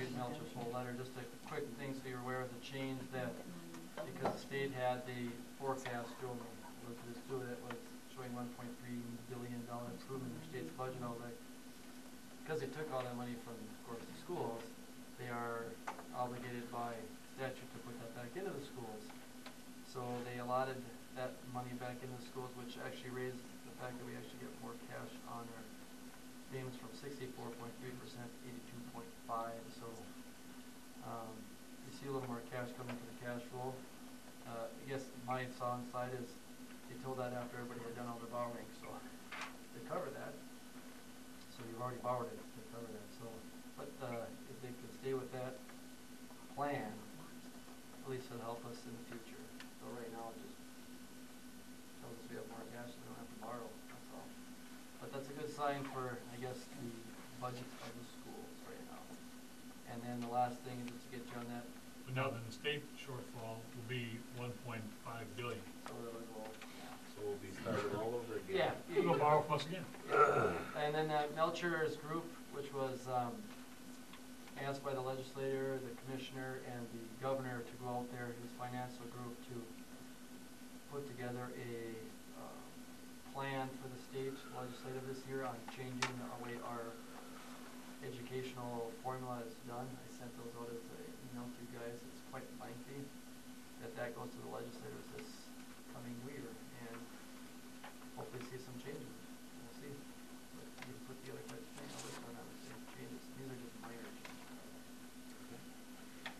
read Melcher's whole letter. Just a quick thing so you're aware of the change that, because the state had the forecast showing, look at this too, that was showing $1.3 billion improvement in the state's budget. I was like, because they took all that money from, of course, the schools, they are obligated by statute to put that back into the schools. So they allotted that money back into the schools, which actually raised the fact that we actually get more cash on our payments from 64.3% to 82.5%. So you see a little more cash coming to the cash flow. I guess my song side is they told that after everybody had done all the borrowing, so they covered that. So you've already borrowed it, they cover that. So, but if they could stay with that plan, at least it'll help us in the future. So right now it just tells us we have more cash and we don't have to borrow, that's all. But that's a good sign for, I guess, the budget of the schools right now. And then the last thing is just to get you on that. But now then the state shortfall will be $1.5 billion. So it'll go, So we'll be starting all over again. yeah. We'll go borrow from us again. And then Melcher's group, which was asked by the legislator, the commissioner, and the governor to go out there, his financial group, to put together a plan for the state legislative this year on changing the way our educational formula is done. I sent those out as an email to you guys. It's quite lengthy. That goes to the legislators this coming year, and hopefully see some changes. We'll see. But you can put together quite a list on that with changes. These are just minor changes. Okay.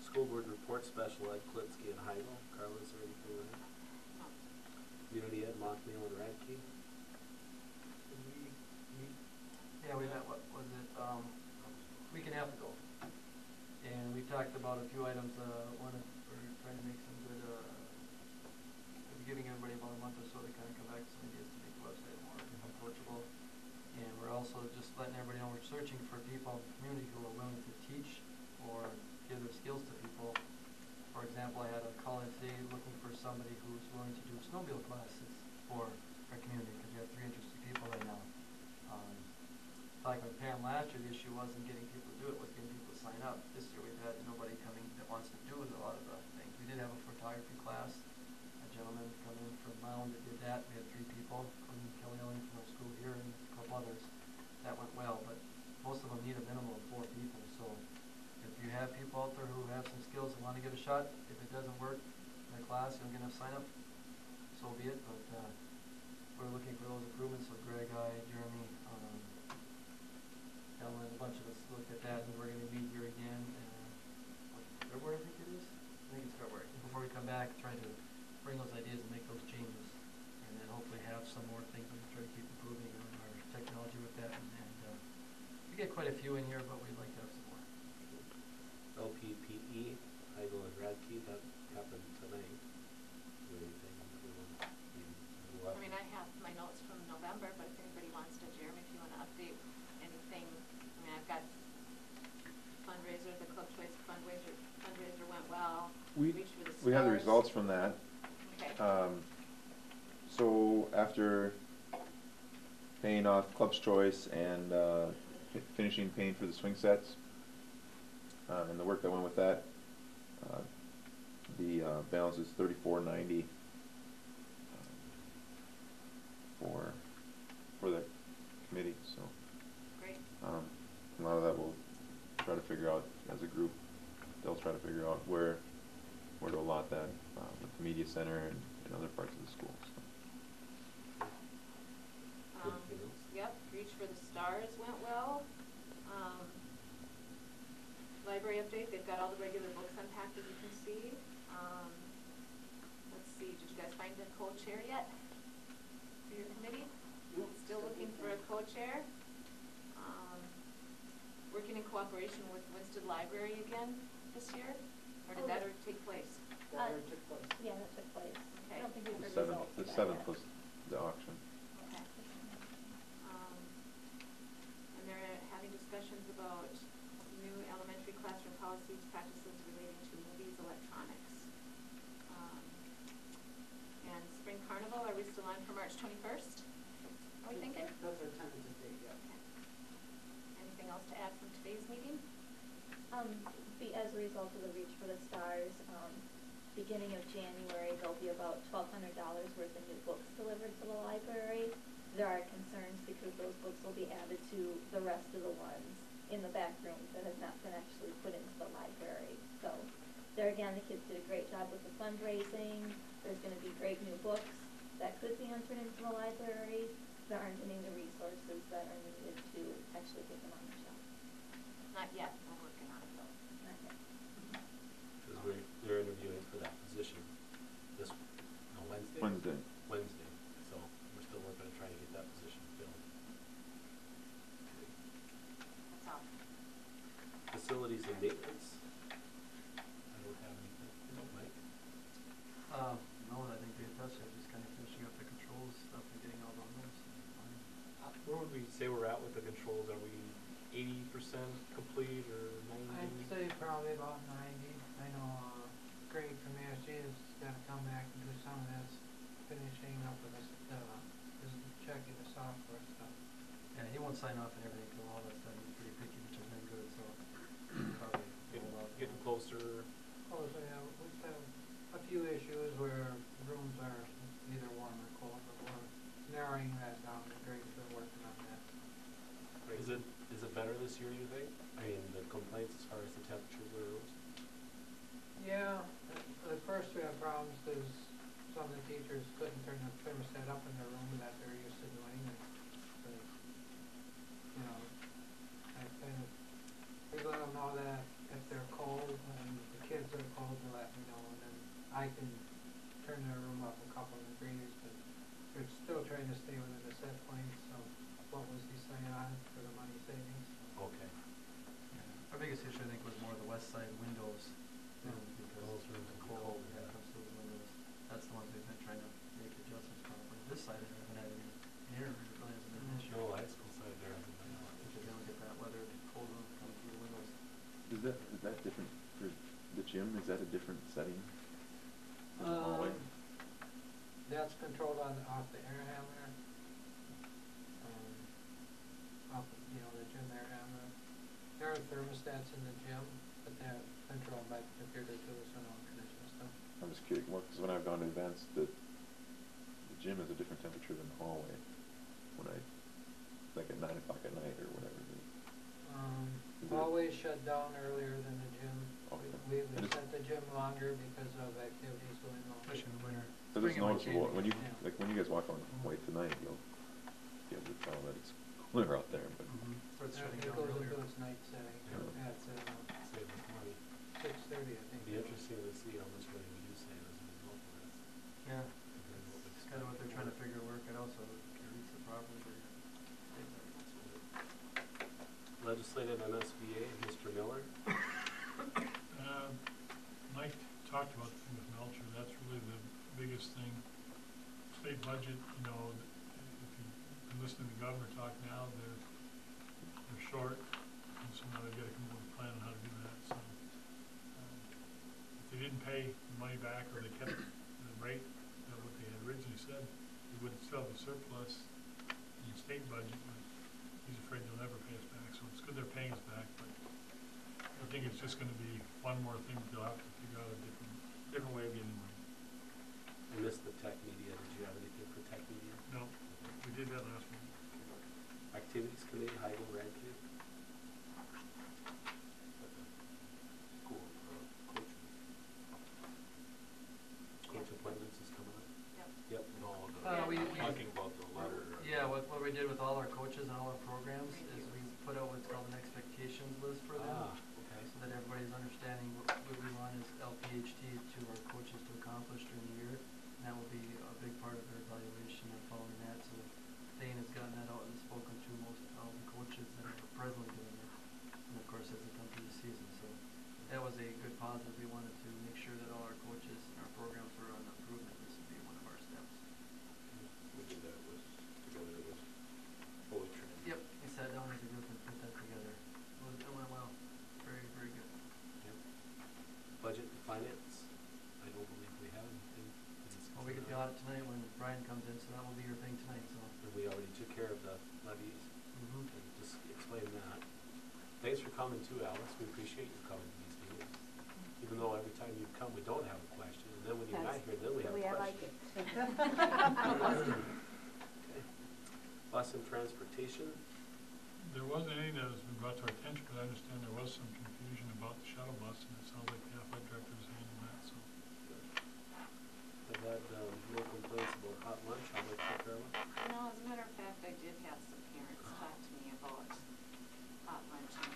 School board report, special ed, Klitsky and Heigl. Carla, is there anything there? Community ed, Mockmeal and Radke. Yeah, we met, what was it, week and a half ago. And we talked about a few items. One is we're trying to make some good, we're giving everybody about a month or so to kind of come back with some ideas to make the website more approachable. And we're also just letting everybody know we're searching for people in the community who are willing to teach or give their skills to people. For example, I had a call in today looking for somebody who's willing to do snowmobile classes for our community, because we have 3 interested people right now. Like with Pam last year, the issue wasn't getting people to do it, was getting people to sign up. This year we've had nobody coming that wants to do a lot of the things. We did have a photography class. A gentleman come in from Mound that did that. We had 3 people, including Kelly Elling from our school here and a couple others. That went well, but most of them need a minimum of 4 people. So if you have people out there who have some skills and want to give a shot, if it doesn't work in the class, you don't get enough sign up, so be it. But we're looking for those improvements. So Greg, Jeremy, Ellen, a bunch of us looked at that, and we're going to meet here again February, I think it is. I think it's February. Before we come back, try to bring those ideas and make those changes, and then hopefully have some more things and try to keep improving on our technology with that. And we get quite a few in here, but we'd like to have some more. LPPE, Heigl and Radke, that happened tonight. Is there anything I mean, I have my notes from November, but if anybody wants to, Jeremy, if you want to update anything, I mean, I've got fundraiser, the Club Choice fundraiser went well. We have the results from that. Okay. So after paying off Club's Choice and finishing paying for the swing sets and the work that went with that, the balance is $34.90 for the committee. So great. A lot of that we'll try to figure out as a group. They'll try to figure out where to allot that with the media center and other parts of the school. So. Yep, Reach for the Stars went well. Library update, they've got all the regular books unpacked, as you can see. Let's see, did you guys find a co-chair yet for your committee? Still looking for a co-chair. Working in cooperation with Winston Library again this year? Or did that already take place? That already took place. Yeah, that took place. Okay. I don't think we've heard results. The 7th was the auction. Okay. And they're having discussions about new elementary classroom policies, practices relating to movies, electronics. And Spring Carnival, are we still on for March 21st? Are we thinking? That's our tentative date, yeah. Okay. Anything else to add from today's meeting? As a result of the Reach for the Stars, beginning of January, there'll be about $1,200 worth of new books delivered to the library. There are concerns because those books will be added to the rest of the ones in the back room that have not been actually put into the library. So there again, the kids did a great job with the fundraising. There's going to be great new books that could be entered into the library. There aren't any of the resources that are needed to actually get them on the shelf. Not yet, we're working on it though. Not yet. Because they're interviewing for that position Wednesday? Wednesday, so we're still working to try to get that position filled. That's all. Facilities and maintenance? I don't have anything. Mike? No, I think they touched it, just kind of finishing up the controls stuff and getting all those notes. Where would we say we're at with the controls? Are we 80% complete or 90? I'd say probably about 90. I know Greg from ASG is gonna come back and do some of this finishing up with this, just checking the software stuff. Yeah, he won't sign off and everything till all that's done. He's pretty picky, which has been good, so probably roll out. Getting closer. Oh, so yeah, we have a few issues where rooms are either warm or cold, but we're narrowing that down, and Greg's been working on that. Is it better this year, you think? I mean, the complaints as far as the temperature of the rooms? Yeah, at first we had problems because some of the teachers couldn't turn the thermostat up in their room that they're used to doing, and you know, I kind of, we let them know that if they're cold and the kids are cold, to let me know, and then I can turn their room up a couple of degrees, but they're still trying to stay within the set points, so what was he saying on for the money savings? Okay. Yeah. Our biggest issue, I think, was more the west side windows. Because Those rooms the will be cold, yeah, yeah. comes through the windows. That's the ones we've been trying to make adjustments properly. This side, I haven't had any air, it really hasn't been an issue. No, high school side there hasn't been a lot. Because they don't get that weather, cold room coming through the windows. Is that different for the gym? Is that a different setting? Than the hallway? That's controlled off the air handler. Off, the gym air handler. There are thermostats in the gym, but they're controlled by the computer too, so no condition stuff. I'm just curious, because when I've gone to events, the gym is a different temperature than the hallway. Like at 9 o'clock at night or whatever. Always shut down earlier than the gym. Okay. We set the gym longer because of activities going on. Especially in the winter. So it's Spring it might noticeable, change. when you, Yeah. like when you guys walk on white tonight, you'll be able to tell that it's cooler out there, but. Starts shutting It down goes earlier. into its night setting. Yeah. At Save us money. 6:30, I think. It'd be interesting to see how much money we do save as a result of this. Yeah. compared to what we It's kind of what they're spend. trying to figure, work it out so it can reach it properly. Legislative MSBA, Mr. Miller. Mike talked about the thing with Melcher, that's really the biggest thing. State budget, if you've been listening to the governor talk now, they're short, and so now they've got to come up with a plan on how to do that, so. If they didn't pay the money back, or they kept the rate of what they had originally said, they would still have a surplus in the state budget, but he's afraid they'll never pay us back, so it's good they're paying us back, but I think it's just gonna be one more thing they'll have to figure out a different way of getting money. I missed the tech media. Did you have anything for tech media? No, we did that last week. Activities committee, Heigl Radke. Cool. Coach appointments is coming up. Yep. Yep. No, Talking about the letter. Yeah, what we did with all our coaches and all our programs is we put out what's called an expectations list for them. Okay. So that everybody's understanding what we want as LPHT to our coaches to accomplish during the year. And that will be a big part of their evaluation and following that. So Thane has gotten that out and spoken to most all the coaches that are presently doing it. And of course, as they come through the season. So that was a good positive. We wanted to make sure that all our coaches and our programs were on improvement. This would be one of our steps. We did that together with fully trained. Yep, we sat down as a group and put that together. It went well. Very, very good. Yep. Budget and finance. I don't believe we have anything too, Alice, we appreciate you coming to these meetings. Even though every time you come, we don't have a question, and then when you're not here, then we have a question. Okay. Bus and transportation, There wasn't any that has been brought to our attention, but I understand there was some confusion about the shuttle bus, and it sounds like the athletic director was handling that, so. I've had no complaints about hot lunch, how about you, Carla? No, as a matter of fact, I did have some parents talk to me about hot lunch and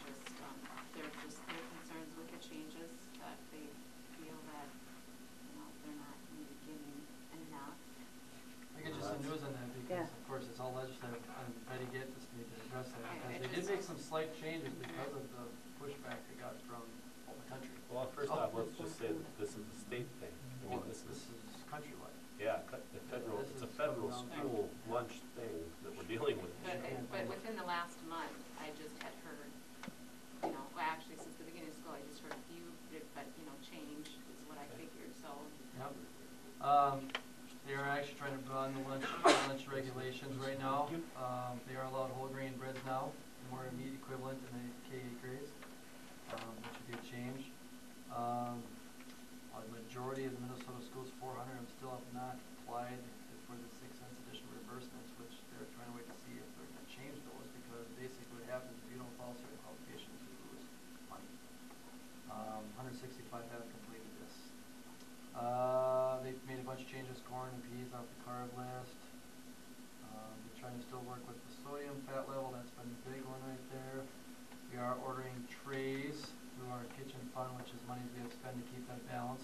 their concerns with the changes, that they feel that, they're not maybe getting enough. I get you some news on that because, of course, it's all legislative, and Betty Gates need to address that, because they did make some slight changes because of the pushback they got from all the country. Well, first off, let's just say that this is a state thing. I mean, this is countrywide. yeah, the federal, This it's a is federal around school lunch thing that we're dealing with. But within the last month, I just had heard, well, actually, since the beginning of school, I just heard a few, but, change is what I figured, so. Yep. They are actually trying to run the lunch regulations right now. They are allowed whole grain breads now, and we're a meat equivalent in the K-8 grades, which would be a change. The majority of the Minnesota schools, 400 of them still have not applied for the 6 cents additional reimbursements, which they're trying to wait to see if they're going to change those, because basically what happens if you don't follow certain qualifications, you lose money. 165 have completed this. They've made a bunch of changes, corn and peas off the carb list. They're trying to still work with the sodium fat level, that's been the big one right there. We are ordering trays through our kitchen fund, which is money we have to spend to keep that balance.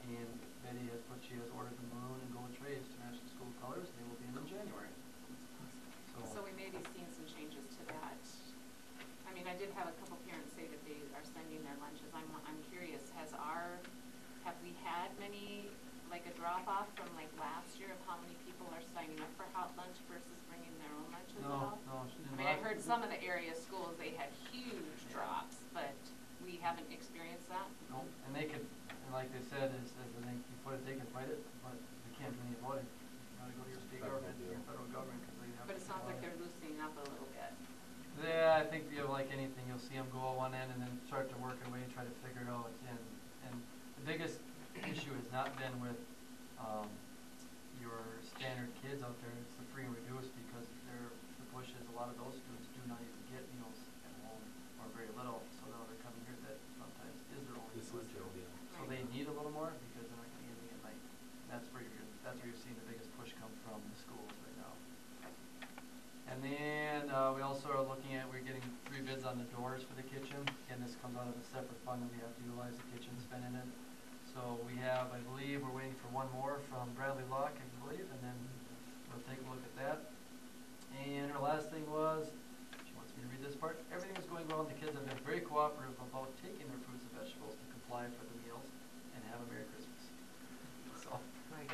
And Betty she has ordered the maroon and gold trays to match the school colors. They will be in January. So we may be seeing some changes to that. I mean, I did have a couple parents say that they are sending their lunches. I'm curious, have we had many, like a drop off from like last year of how many people are signing up for hot lunch versus bringing their own lunches at all? No. I mean, I heard some of the area schools, they had huge drops, but we haven't experienced that. No, and they could, and like they said, they can fight it, but they can't do anything about it. You gotta go to your state government, your federal government, because they have. But it sounds like they're loosening up a little bit. Yeah, I think like anything, you'll see them go on one end and then start to work their way and try to figure it out. And the biggest issue has not been with your standard kids out there. It's the free and reduced, because the push is a lot of those students do not even get meals at home, or very little. So now they're coming here, that sometimes is their only source. So they need a little more because they're not going to get anything at night. That's where you're seeing the biggest push come from the schools right now. And then we also are looking at, we're getting 3 bids on the doors for the kitchen. Again, this comes out of a separate fund that we have to utilize the kitchen spend in it. So we have, I believe, we're waiting for one more from Bradley Locke, I believe, and then we'll take a look at that. And her last thing was, she wants me to read this part, everything is going well and the kids have been very cooperative about taking their fruits and vegetables to comply for the meals and have a Merry Christmas. So. Like,